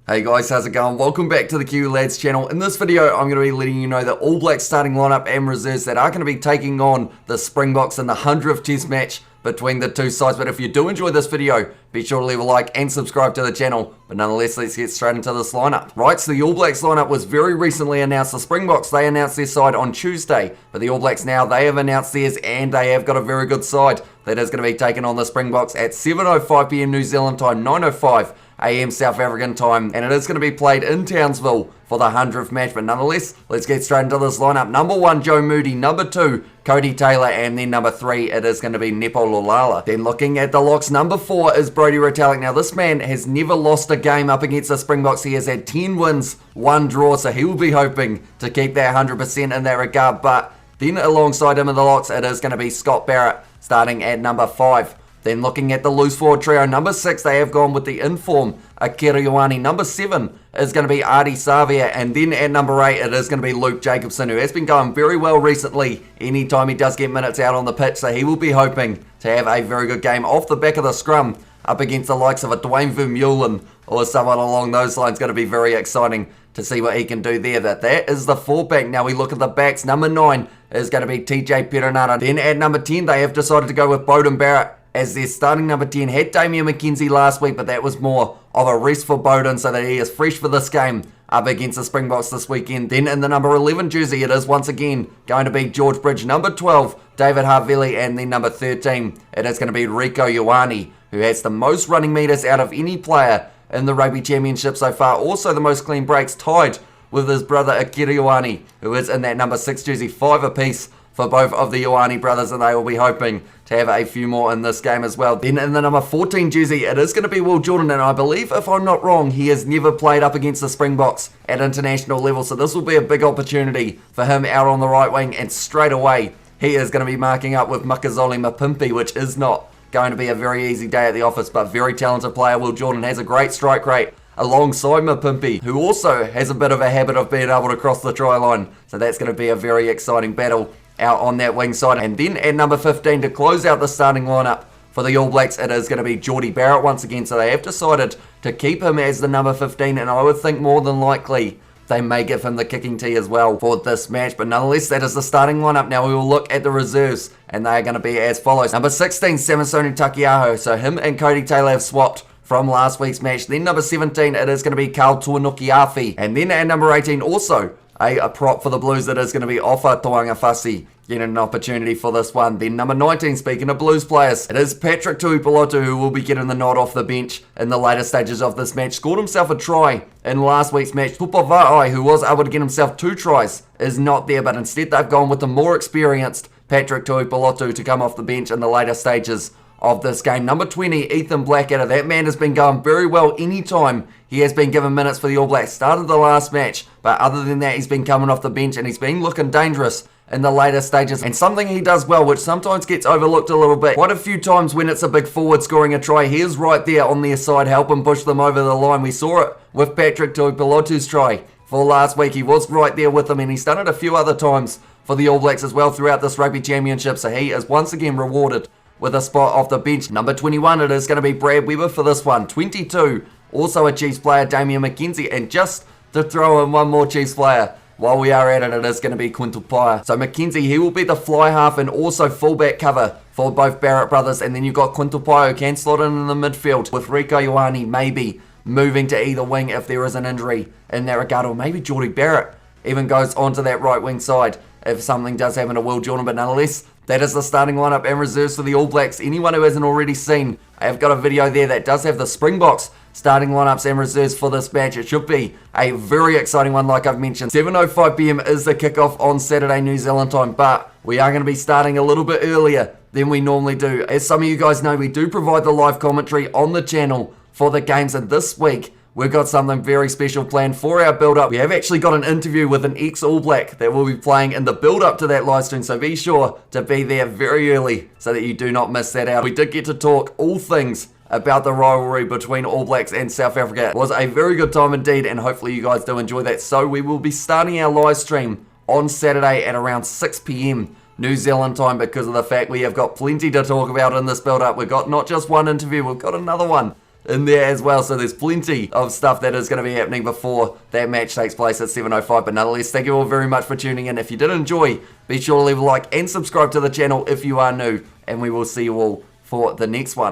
Hey guys, how's it going? Welcome back to the Kiwi Lads channel. In this video, I'm going to be letting you know the All Blacks starting lineup and reserves that are going to be taking on the Springboks in the 100th Test match between the two sides. But if you do enjoy this video, be sure to leave a like and subscribe to the channel. But nonetheless, let's get straight into this lineup. Right, so the All Blacks lineup was very recently announced. The Springboks, they announced their side on Tuesday. But the All Blacks now, they have announced theirs and they have got a very good side that is going to be taking on the Springboks at 7:05 PM New Zealand time, 9:05 AM South African time, and it is going to be played in Townsville for the 100th match. But nonetheless, let's get straight into this lineup. Number 1, Joe Moody. Number 2, Cody Taylor. And then number 3, it is going to be Nepo Lolala. Then looking at the locks, number 4 is Brodie Retallick. Now this man has never lost a game up against the Springboks. He has had 10 wins, 1 draw, so he will be hoping to keep that 100% in that regard. But then alongside him in the locks, it is going to be Scott Barrett starting at number 5. Then looking at the loose forward trio, number 6, they have gone with the inform Akira Ioane. Number 7 is going to be Ardie Savea. And then at number 8, it is going to be Luke Jacobson, who has been going very well recently anytime he does get minutes out on the pitch. So he will be hoping to have a very good game off the back of the scrum up against the likes of a Dwayne Vermeulen or someone along those lines. Going to be very exciting to see what he can do there. That is the fullback. Now we look at the backs. Number 9 is going to be TJ Piranha. Then at number 10, they have decided to go with Jordy Barrett as their starting number 10. Had Damian Mckenzie last week, but that was more of a rest for Bowden so that he is fresh for this game up against the Springboks this weekend. Then in the number 11 jersey, it is once again going to be George Bridge. Number 12, David Havili. And then number 13, it is going to be Rieko Ioane, who has the most running meters out of any player in the Rugby Championship so far. Also the most clean breaks, tied with his brother Akira Ioane, who is in that number 6 jersey. 5 apiece for both of the Ioane brothers, and they will be hoping to have a few more in this game as well. Then in the number 14 jersey, it is going to be Will Jordan, and I believe, if I'm not wrong, he has never played up against the Springboks at international level, so this will be a big opportunity for him out on the right wing, and straight away, he is going to be marking up with Makazole Mapimpi, which is not going to be a very easy day at the office, but very talented player. Will Jordan has a great strike rate alongside Mapimpi, who also has a bit of a habit of being able to cross the try line, so that's going to be a very exciting battle out on that wing side. And then at number 15, to close out the starting lineup for the All Blacks, it is going to be Jordy Barrett once again. So they have decided to keep him as the number 15, and I would think more than likely they may give him the kicking tee as well for this match. But nonetheless, that is the starting lineup. Now we will look at the reserves, and they are going to be as follows. Number 16, Samisoni Takiaho. So him and Cody Taylor have swapped from last week's match. Then number 17, it is going to be Karl Tuanuki-Afi. And then at number 18, also a prop for the Blues, that is going to be Ofa Toangafasi. Getting an opportunity for this one. Then number 19, speaking of Blues players, it is Patrick Tuipulotu who will be getting the nod off the bench in the later stages of this match. Scored himself a try in last week's match. Tupava'ai, who was able to get himself 2 tries, is not there, but instead they've gone with the more experienced Patrick Tuipulotu to come off the bench in the later stages of this game. Number 20, Ethan Blackett. That man has been going very well anytime he has been given minutes for the All Blacks. Started the last match, but other than that, he's been coming off the bench and he's been looking dangerous in the later stages. And something he does well, which sometimes gets overlooked a little bit, quite a few times when it's a big forward scoring a try, he is right there on their side helping push them over the line. We saw it with Patrick Tuipulotu's try for last week. He was right there with them, and he's done it a few other times for the All Blacks as well throughout this Rugby Championship, so he is once again rewarded with a spot off the bench. Number 21, it is going to be Brad Weber for this one. 22, also a Chiefs player, Damian Mckenzie. And just to throw in one more Chiefs player while we are at it, it is going to be Quintal Paia. So Mckenzie, he will be the fly half and also fullback cover for both Barrett brothers. And then you've got Quintal Paia, who can slot in the midfield with Rieko Ioane maybe moving to either wing if there is an injury in that regard. Or maybe Jordy Barrett even goes onto that right wing side if something does happen to Will Jordan. But nonetheless, that is the starting lineup and reserves for the All Blacks. Anyone who hasn't already seen, I have got a video there that does have the Springboks starting lineups and reserves for this match. It should be a very exciting one, like I've mentioned. 7:05 PM is the kickoff on Saturday, New Zealand time, but we are going to be starting a little bit earlier than we normally do. As some of you guys know, we do provide the live commentary on the channel for the games, and this week we've got something very special planned for our build-up. We have actually got an interview with an ex-All Black that will be playing in the build-up to that live stream, so be sure to be there very early so that you do not miss that out. We did get to talk all things about the rivalry between All Blacks and South Africa. It was a very good time indeed, and hopefully you guys do enjoy that. So we will be starting our live stream on Saturday at around 6 PM New Zealand time, because of the fact we have got plenty to talk about in this build-up. We've got not just one interview, we've got another one in there as well. So there's plenty of stuff that is going to be happening before that match takes place at 7:05. But nonetheless, thank you all very much for tuning in. If you did enjoy, be sure to leave a like and subscribe to the channel if you are new. And we will see you all for the next one.